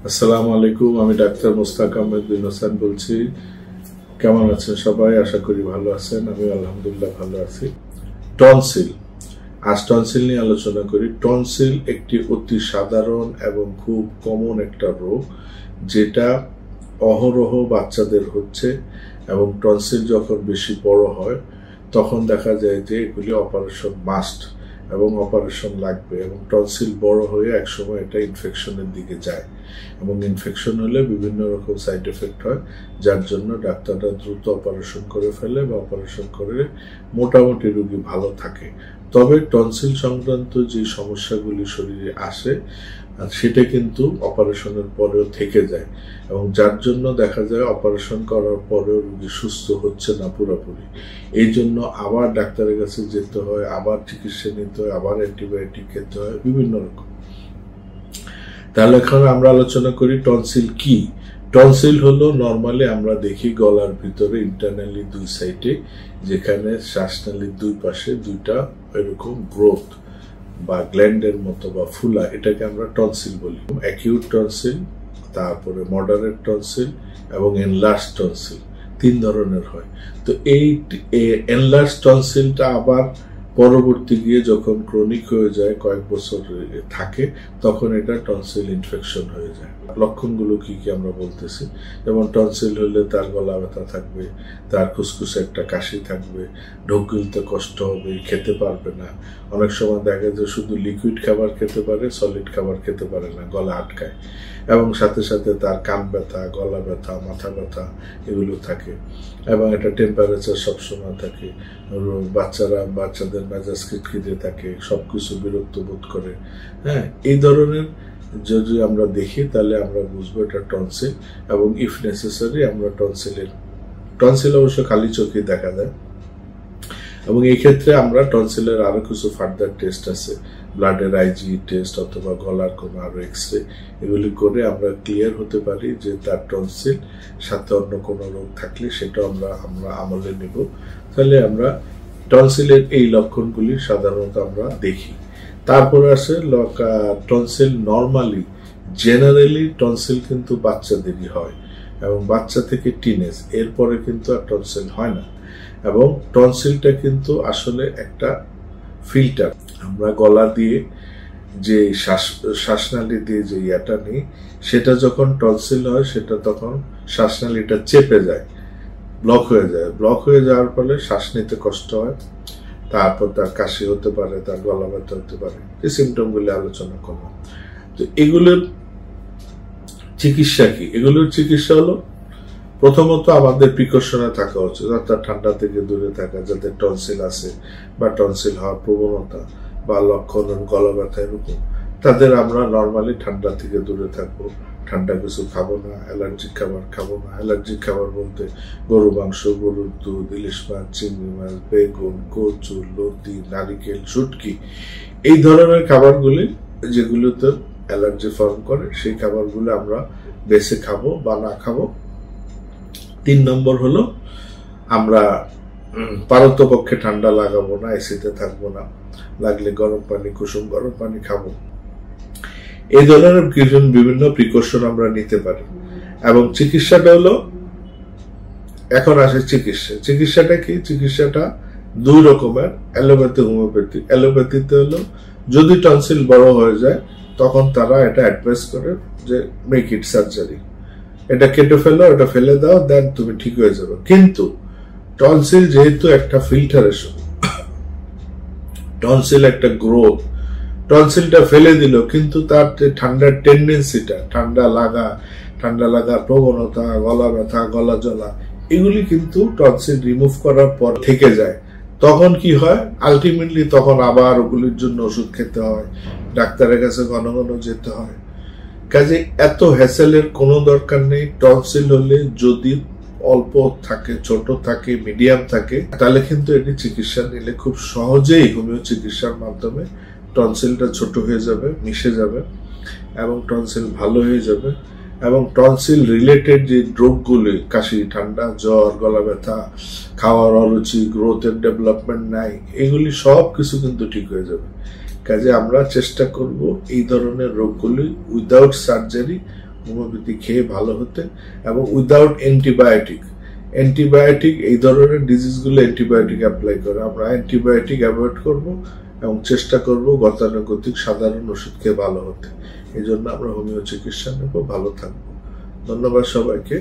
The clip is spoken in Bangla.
আসসালামু আলাইকুম। আমি ডাক্তার মোস্তাক আহমেদ বিন হোসেন বলছি। কেমন আছেন সবাই? আশা করি ভালো আছেন। আমি আলহামদুলিল্লাহ ভালো আছি। টনসিল, আজ টনসিল নিয়ে আলোচনা করি। টনসিল একটি অতি সাধারণ এবং খুব কমন একটা রোগ, যেটা অহরহ বাচ্চাদের হচ্ছে এবং টনসিল যখন বেশি বড় হয় তখন দেখা যায় যে এগুলি অপারেশন মাস্ট এবং অপারেশন লাগবে, এবং টনসিল বড় হয়ে একসময় এটা ইনফেকশনের দিকে যায় এবং ইনফেকশন হলে বিভিন্ন রকম সাইড এফেক্ট হয়, যার জন্য ডাক্তাররা দ্রুত অপারেশন করে ফেলে বা অপারেশন করে মোটামুটি রোগী ভালো থাকে। তবে টনসিল সংক্রান্ত যে সমস্যাগুলি শরীরে আসে সেটা কিন্তু অপারেশনের পরেও থেকে যায়, এবং যার জন্য দেখা যায় অপারেশন করার পরেও রোগী সুস্থ হচ্ছে না পুরোপুরি। এই জন্য আবার ডাক্তারের কাছে যেতে হয়, আবার চিকিৎসা নিতে হয়, আবার অ্যান্টিবায়োটিক খেতে হয়, বিভিন্ন রকম। তাহলে এখন আমরা আলোচনা করি টনসিল কি। টনসিল হলো নর্মালি আমরা দেখি গলার ভিতরে ইন্টারনালি দুই সাইডে, যেখানে শ্বাসনালীর দুই পাশে দুইটা এরকম গ্রোথ বা গ্ল্যান্ডের মতো বা ফুলা, এটাকে আমরা টনসিল বলি। অ্যাকিউট টনসিল, তারপরে মডারেট টনসিল এবং এনলার্জ টনসিল, তিন ধরনের হয়। তো এই এনলার্জ টনসিলটা আবার পরবর্তী গিয়ে যখন ক্রনিক হয়ে যায়, কয়েক বছর থাকে, তখন এটা টনসিল ইনফেকশন হয়ে যায়। লক্ষণগুলো কি কি আমরা বলতেছি, যেমন টনসিল হলে তার গলা ব্যথা থাকবে, তার খুসখুসে একটা কাশি থাকবে, ঢোক গিলতে কষ্ট হবে, খেতে পারবে না। অনেক সময় দেখা যায় শুধু লিকুইড খাবার খেতে পারে, সলিড খাবার খেতে পারে না, গলা আটকায়, এবং সাথে সাথে তার কান ব্যথা, গলা ব্যথা, মাথা ব্যথা এগুলো থাকে, এবং এটা টেম্পারেচার সবসময় থাকে। বাচ্চাদের মেজাজ খিটখিটে থাকে, সবকিছু বিরক্ত বোধ করে। হ্যাঁ, এই ধরনের যদি আমরা দেখি তাহলে আমরা বুঝবো এটা টনসিল, এবং ইফ নেসেসারি আমরা টনসিল অবশ্য খালি চোখে দেখা যায়, এবং এই ক্ষেত্রে আমরা টনসিলের আরো কিছু ফার্দার টেস্ট আছে, ব্লাডের আইজি টেস্ট অথবা গলার কোনো আরো এক্সরে, এগুলি করে আমরা ক্লিয়ার হতে পারি যে তার টনসিল, সাথে অন্য কোনো রোগ থাকলে সেটা আমরা আমলে নেব। তাহলে আমরা টনসিলের এই লক্ষণগুলি সাধারণত আমরা দেখি। তারপরে আসে টনসিল। নর্মালি জেনারেলি টনসিল কিন্তু বাচ্চাদেরই হয়, এবং বাচ্চা থেকে টিনেজ, এরপরে কিন্তু আর টনসিল হয় না। এবং টনসিলটা কিন্তু আসলে একটা ফিল্টার। আমরা গলা দিয়ে যে শ্বাসনালী দিয়ে যে ইয়াটা নিই, সেটা যখন টনসিল হয় সেটা তখন শ্বাসনালীটা চেপে যায়, ব্লক হয়ে যাওয়ার ফলে শ্বাস নিতে কষ্ট হয়, তারপর তার কাশি হতে পারে, তার গলা ব্যথা হতে পারে। এই সিমটমগুলি আলোচনা করবো। তো এগুলোর চিকিৎসা কি? এগুলোর চিকিৎসা হলো, প্রথমত আমাদের প্রিকশনে থাকা উচিত, অর্থাৎ ঠান্ডা থেকে দূরে থাকা। যাদের টনসিল আছে বা টনসিল হওয়ার প্রবণতা বা লক্ষণ, গলা ব্যথা এরকম, তাদের আমরা নর্মালি ঠান্ডা থেকে দূরে থাকবো। ঠান্ডা কিছু খাবো না, অ্যালার্জিক খাবার খাবো না। অ্যালার্জিক খাবার বলতে গরু মাংস, গরুর দুধ, ইলিশ মাছ, চিংড়ি মাছ, বেগুন, কচু, লতি, নারিকেল, শুটকি, এই ধরনের খাবারগুলি যেগুলোতে অ্যালার্জি ফর্ম করে, সেই খাবারগুলো আমরা বেছে খাবো বা না খাবো। 3 নম্বর হলো, আমরা পারতপক্ষে ঠান্ডা লাগাবো না, এসিতে থাকবো না, লাগলে গরম পানি, কুসুম গরম পানি খাবো। এই ধরনের বিভিন্ন প্রিকশন আমরা নিতে পারি। এবং চিকিৎসাটা হলো, এখন আসে চিকিৎসাটা কি? চিকিৎসাটা 2 রকমের, অ্যালোপ্যাথি, হোমিওপ্যাথি। অ্যালোপ্যাথিতে হলো, যদি টনসিল বড় হয়ে যায় তখন তারা এটা অ্যাডভাইস করে যে মেক ইট সার্জারি, এটা কেটে ফেলো, এটা ফেলে দাও, দেন তুমি ঠিক হয়ে যাবে। কিন্তু টনসিল যেহেতু একটা ফিল্টারেশন, টনসিল একটা গ্রোথ, টনসিলটা ফেলে দিল, কিন্তু তার যে ঠান্ডার টেন্ডেন্সিটা, ঠান্ডা লাগা প্রবণতা, গলা ব্যথা, গলা জ্বলা, এগুলি কিন্তু টনসিল রিমুভ করার পর থেকে যায়। তখন কি হয়? আলটিমেটলি তখন আবার ওগুলির জন্য ওষুধ খেতে হয়, ডাক্তারের কাছে ঘন ঘন যেতে হয়। কাজে এত হ্যাসেলের কোনো দরকার নেই। টনসিল হলে যদি অল্প থাকে, ছোট থাকে, মিডিয়াম থাকে, তাহলে কিন্তু এটি চিকিৎসা নিলে খুব সহজেই হোমিও চিকিৎসার মাধ্যমে টনসিলটা ছোট হয়ে যাবে, মিশে যাবে, এবং টনসিল ভালো হয়ে যাবে। এবং টনসিল রিলেটেড যে রোগগুলি, কাশি, ঠান্ডা, জ্বর, গলা ব্যথা, খাওয়ার অরুচি, গ্রোথের ডেভেলপমেন্ট নাই, এগুলি সব কিছু কিন্তু ঠিক হয়ে যাবে। কাজে আমরা চেষ্টা করব এই ধরনের রোগগুলি উইদাউট সার্জারি হোমিওপ্যাথি খেয়ে ভালো হতে, এবং উইদাউট অ্যান্টিবায়োটিক এই ধরনের ডিজিজগুলো অ্যান্টিবায়োটিক অ্যাপ্লাই করে। আমরা অ্যান্টিবায়োটিক অ্যাভয়েড করব এবং চেষ্টা করব গতানুগতিক সাধারণ ওষুধ খেয়ে ভালো হতে। এই জন্য আমরা হোমিও চিকিৎসা নেব, ভালো থাকবো। ধন্যবাদ সবাইকে।